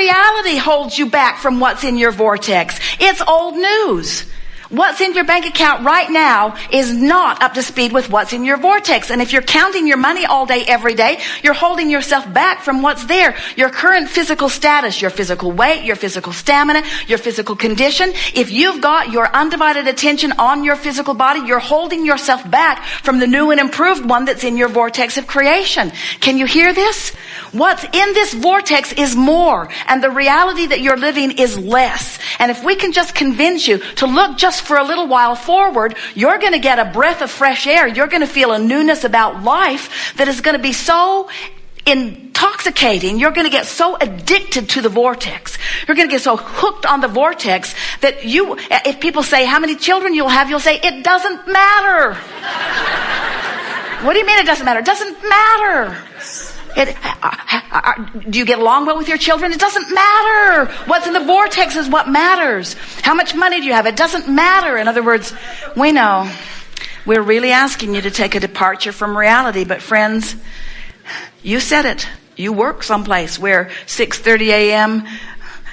reality holds you back from what's in your vortex. It's old news. What's in your bank account right now is not up to speed with what's in your vortex. And if you're counting your money all day, every day, you're holding yourself back from what's there. Your current physical status, your physical weight, your physical stamina, your physical condition. If you've got your undivided attention on your physical body, you're holding yourself back from the new and improved one that's in your vortex of creation. Can you hear this? What's in this vortex is more, and the reality that you're living is less. And if we can just convince you to look just for a little while forward, you're going to get a breath of fresh air. You're going to feel a newness about life that is going to be so intoxicating. You're going to get so addicted to the vortex. You're going to get so hooked on the vortex that if people say how many children you'll have, you'll say, it doesn't matter. What do you mean it doesn't matter? It doesn't matter. Do you get along well with your children? It doesn't matter. What's in the vortex is what matters. How much money do you have? It doesn't matter. In other words, we know we're really asking you to take a departure from reality. But friends, you said it. You work someplace where 6:30 a.m.,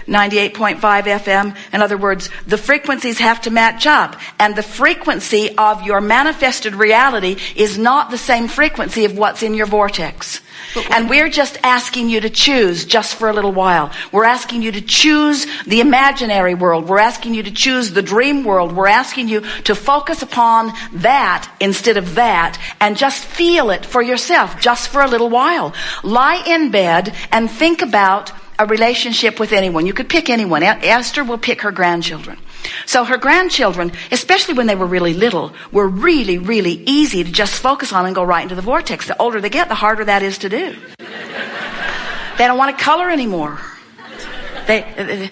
98.5 FM. In other words, the frequencies have to match up. And the frequency of your manifested reality is not the same frequency of what's in your vortex. And we're just asking you to choose just for a little while. We're asking you to choose the imaginary world. We're asking you to choose the dream world. We're asking you to focus upon that instead of that and just feel it for yourself just for a little while. Lie in bed and think about a relationship with anyone. You could pick anyone. Esther will pick her grandchildren. So her grandchildren, especially when they were really little, were really, really easy to just focus on and go right into the vortex. The older they get, the harder that is to do. They don't want to color anymore. Their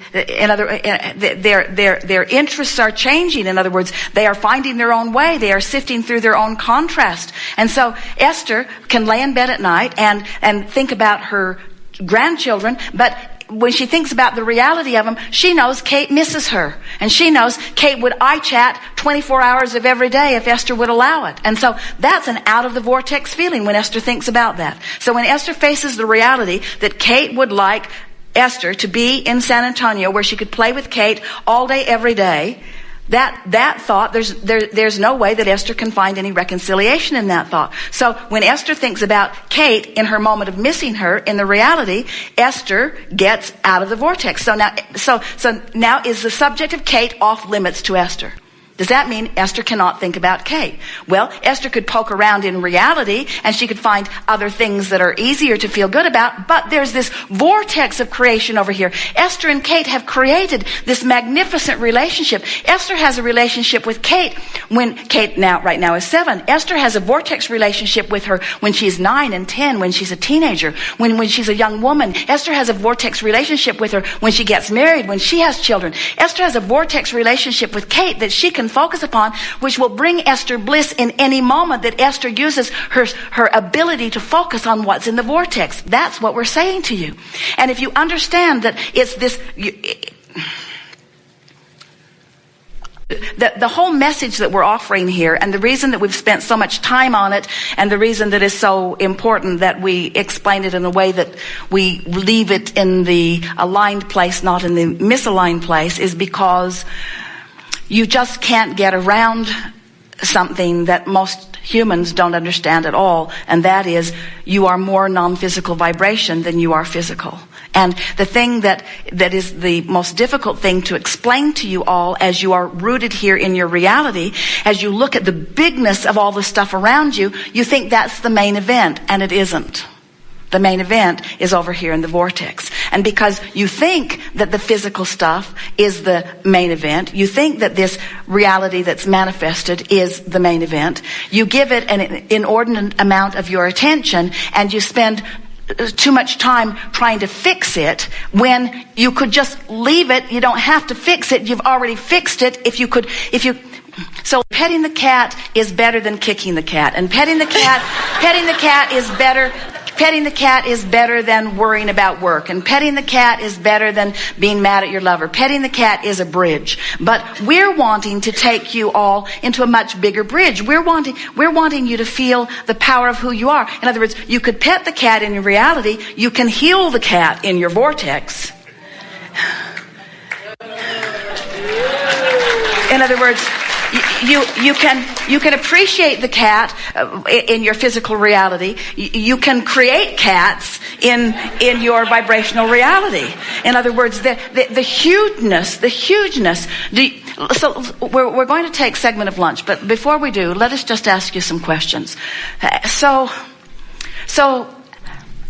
interests are changing. In other words, they are finding their own way. They are sifting through their own contrast. And so Esther can lay in bed at night and think about her grandchildren, but when she thinks about the reality of them, she knows Kate misses her. And she knows Kate would eye-chat 24 hours of every day if Esther would allow it. And so that's an out-of-the-vortex feeling when Esther thinks about that. So when Esther faces the reality that Kate would like Esther to be in San Antonio where she could play with Kate all day, every day, that thought, there's no way that Esther can find any reconciliation in that thought. So when Esther thinks about Kate in her moment of missing her in the reality, Esther gets out of the vortex. So now is the subject of Kate off limits to Esther? Does that mean Esther cannot think about Kate? Well, Esther could poke around in reality and she could find other things that are easier to feel good about, but there's this vortex of creation over here. Esther and Kate have created this magnificent relationship. Esther has a relationship with Kate when Kate right now is 7. Esther has a vortex relationship with her when she's 9 and 10, when she's a teenager, when she's a young woman. Esther has a vortex relationship with her when she gets married, when she has children. Esther has a vortex relationship with Kate that she can focus upon, which will bring Esther bliss in any moment that Esther uses her ability to focus on what's in the vortex. That's what we're saying to you. And if you understand that it's this, the whole message that we're offering here, and the reason that we've spent so much time on it, and the reason that it's so important that we explain it in a way that we leave it in the aligned place, not in the misaligned place, is because you just can't get around something that most humans don't understand at all, and that is you are more non-physical vibration than you are physical. And the thing that is the most difficult thing to explain to you all as you are rooted here in your reality, as you look at the bigness of all the stuff around you, you think that's the main event, and it isn't. The main event is over here in the vortex. And because you think that the physical stuff is the main event, you think that this reality that's manifested is the main event, you give it an inordinate amount of your attention, and you spend too much time trying to fix it when you could just leave it. You don't have to fix it. You've already fixed it. So petting the cat is better than kicking the cat. And petting the cat is better than worrying about work. And petting the cat is better than being mad at your lover. Petting the cat is a bridge. But we're wanting to take you all into a much bigger bridge. We're wanting you to feel the power of who you are. In other words, you could pet the cat in your reality. You can heal the cat in your vortex. In other words, you can appreciate the cat in your physical reality. You can create cats in your vibrational reality. In other words, the hugeness. So we're going to take a segment of lunch, but before we do, let us just ask you some questions. So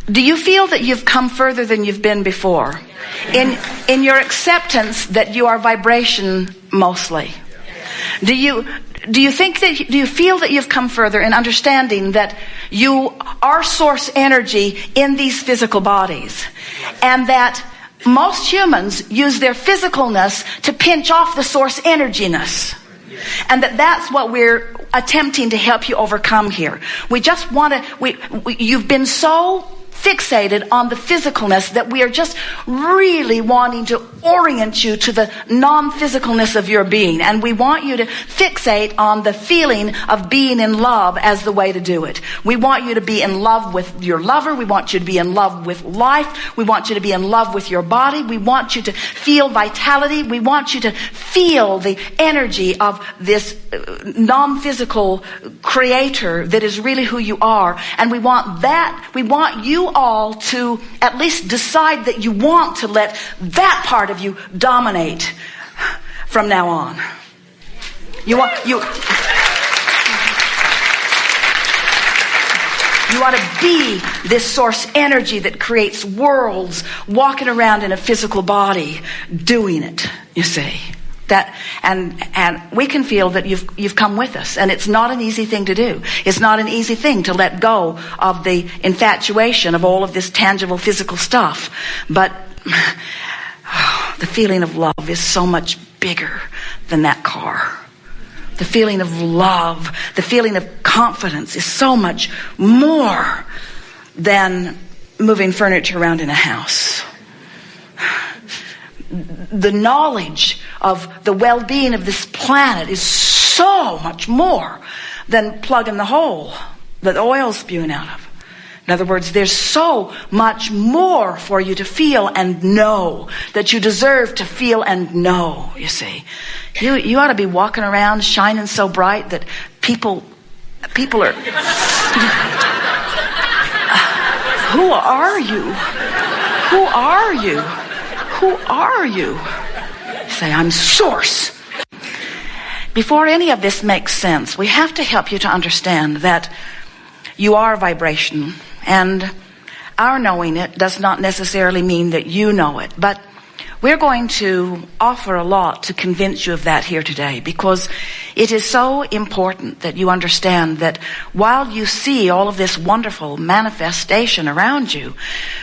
do you feel that you've come further than you've been before? In your acceptance that you are vibration mostly? Do you feel that you've come further in understanding that you are source energy in these physical bodies, and that most humans use their physicalness to pinch off the source energiness, and that's what we're attempting to help you overcome here? We just want to. You've been so fixated on the physicalness that we are just really wanting to orient you to the non-physicalness of your being, and we want you to fixate on the feeling of being in love as the way to do it. We want you to be in love with your lover. We want you to be in love with life. We want you to be in love with your body. We want you to feel vitality. We want you to feel the energy of this non-physical creator that is really who you are, and we want you all to at least decide that you want to let that part of you dominate from now on. You want to be this source energy that creates worlds, walking around in a physical body, doing it, you see. That and we can feel that you've come with us, and it's not an easy thing to do. It's not an easy thing to let go of the infatuation of all of this tangible physical stuff. But the feeling of love is so much bigger than that car. The feeling of love, the feeling of confidence is so much more than moving furniture around in a house. The knowledge of the well-being of this planet is so much more than plugging the hole that the oil's spewing out of. In other words, there's so much more for you to feel and know that you deserve to feel and know, you see. You ought to be walking around shining so bright that people are... Who are you? Who are you? Who are you? Say, I'm source. Before any of this makes sense, we have to help you to understand that you are vibration, and our knowing it does not necessarily mean that you know it. But we're going to offer a lot to convince you of that here today, because it is so important that you understand that while you see all of this wonderful manifestation around you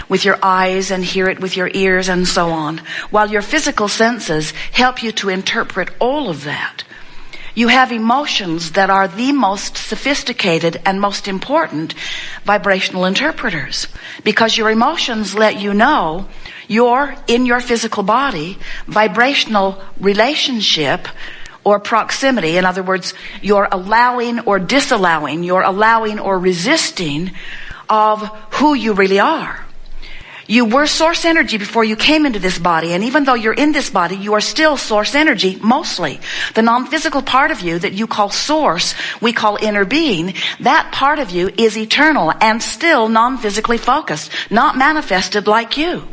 with your eyes and hear it with your ears and so on, while your physical senses help you to interpret all of that, you have emotions that are the most sophisticated and most important vibrational interpreters, because your emotions let you know your, in your physical body, vibrational relationship or proximity. In other words, you're allowing or disallowing, you're allowing or resisting of who you really are. You were source energy before you came into this body, and even though you're in this body, you are still source energy, mostly. The non-physical part of you that you call source, we call inner being, that part of you is eternal and still non-physically focused, not manifested like you.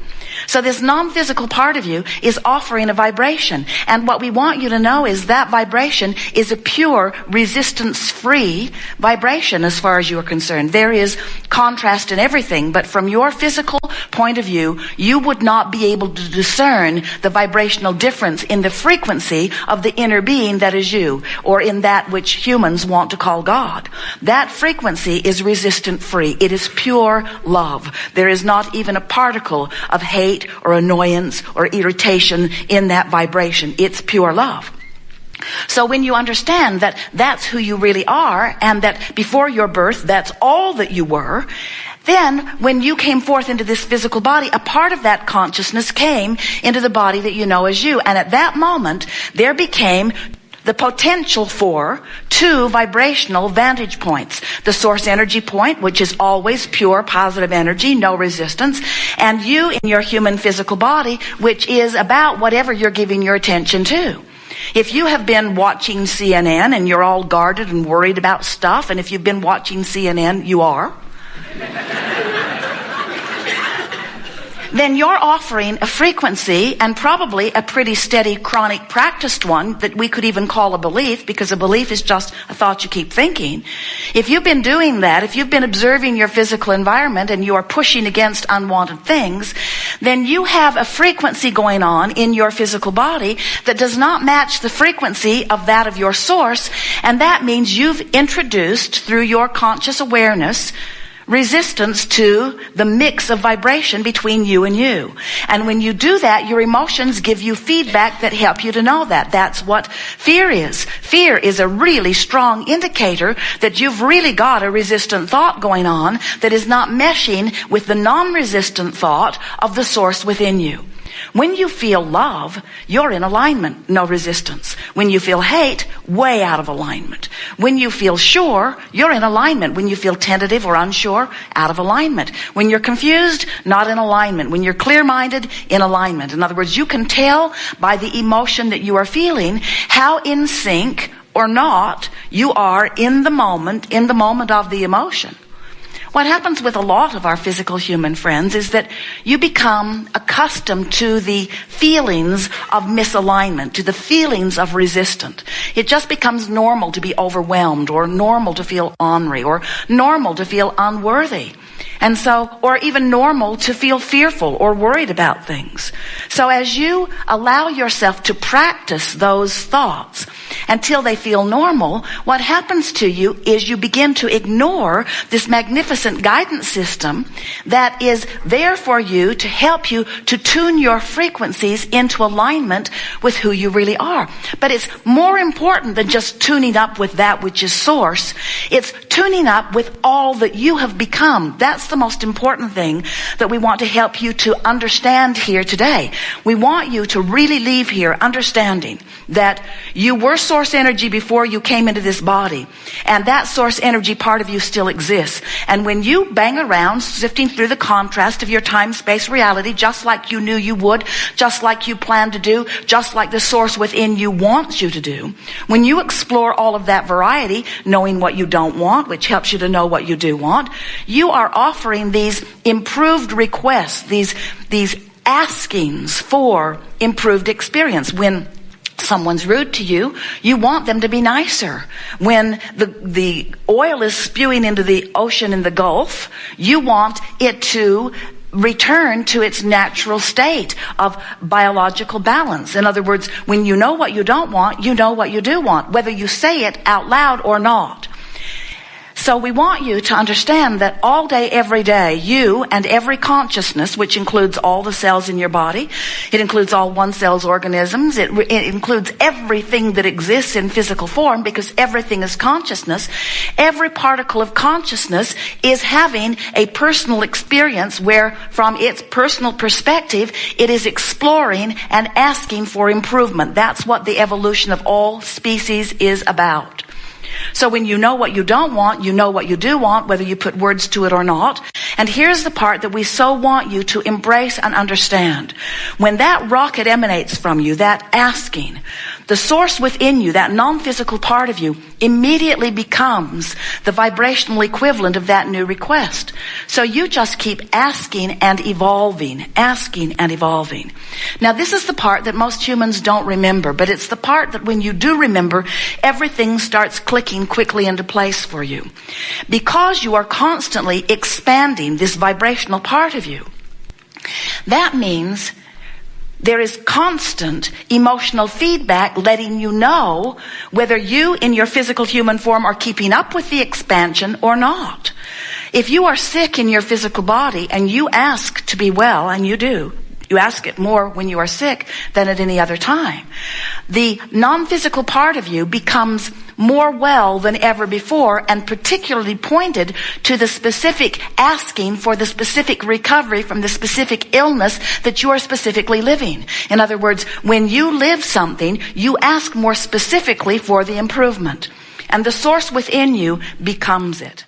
So this non-physical part of you is offering a vibration. And what we want you to know is that vibration is a pure, resistance-free vibration as far as you are concerned. There is contrast in everything, but from your physical point of view, you would not be able to discern the vibrational difference in the frequency of the inner being that is you, or in that which humans want to call God. That frequency is resistant-free. It is pure love. There is not even a particle of hate or annoyance or irritation in that vibration. It's pure love. So when you understand that that's who you really are, and that before your birth that's all that you were, then when you came forth into this physical body, a part of that consciousness came into the body that you know as you. And at that moment, there became the potential for two vibrational vantage points. The source energy point, which is always pure positive energy, no resistance, and you in your human physical body, which is about whatever you're giving your attention to. If you have been watching CNN and you're all guarded and worried about stuff, and if you've been watching CNN, you are, then you're offering a frequency, and probably a pretty steady, chronic, practiced one that we could even call a belief, because a belief is just a thought you keep thinking. If you've been doing that, if you've been observing your physical environment and you are pushing against unwanted things, then you have a frequency going on in your physical body that does not match the frequency of that of your source, and that means you've introduced, through your conscious awareness, resistance to the mix of vibration between you and you. And when you do that, your emotions give you feedback that help you to know that. That's what fear is. Fear is a really strong indicator that you've really got a resistant thought going on that is not meshing with the non-resistant thought of the source within you. When you feel love, you're in alignment, no resistance. When you feel hate, way out of alignment. When you feel sure, you're in alignment. When you feel tentative or unsure, out of alignment. When you're confused, not in alignment. When you're clear-minded, in alignment. In other words, you can tell by the emotion that you are feeling how in sync or not you are in the moment of the emotion. What happens with a lot of our physical human friends is that you become accustomed to the feelings of misalignment, to the feelings of resistance. It just becomes normal to be overwhelmed, or normal to feel ornery, or normal to feel unworthy. And so, or even normal to feel fearful or worried about things. So as you allow yourself to practice those thoughts until they feel normal, what happens to you is you begin to ignore this magnificent guidance system that is there for you to help you to tune your frequencies into alignment with who you really are. But it's more important than just tuning up with that which is source. It's tuning up with all that you have become. That's the most important thing that we want to help you to understand here today. We want you to really leave here understanding that you were source energy before you came into this body, and that source energy part of you still exists. And when you bang around sifting through the contrast of your time-space reality, just like you knew you would, just like you planned to do, just like the source within you wants you to do, when you explore all of that variety, knowing what you don't want, which helps you to know what you do want, you are offering these improved requests, these askings for improved experience. When someone's rude to you, you want them to be nicer. When the oil is spewing into the ocean in the Gulf, you want it to return to its natural state of biological balance. In other words, when you know what you don't want, you know what you do want, whether you say it out loud or not. So we want you to understand that all day, every day, you and every consciousness, which includes all the cells in your body, it includes all one-cell's organisms, it includes everything that exists in physical form, because everything is consciousness. Every particle of consciousness is having a personal experience where, from its personal perspective, it is exploring and asking for improvement. That's what the evolution of all species is about. So when you know what you don't want, you know what you do want, whether you put words to it or not. And here's the part that we so want you to embrace and understand. When that rocket emanates from you, that asking, the source within you, that non-physical part of you, immediately becomes the vibrational equivalent of that new request. So you just keep asking and evolving, asking and evolving. Now this is the part that most humans don't remember, but it's the part that when you do remember, everything starts clicking quickly into place for you. Because you are constantly expanding this vibrational part of you, that means there is constant emotional feedback letting you know whether you in your physical human form are keeping up with the expansion or not. If you are sick in your physical body and you ask to be well, and you do, you ask it more when you are sick than at any other time, the non-physical part of you becomes more well than ever before, and particularly pointed to the specific asking for the specific recovery from the specific illness that you are specifically living. In other words, when you live something, you ask more specifically for the improvement, and the source within you becomes it.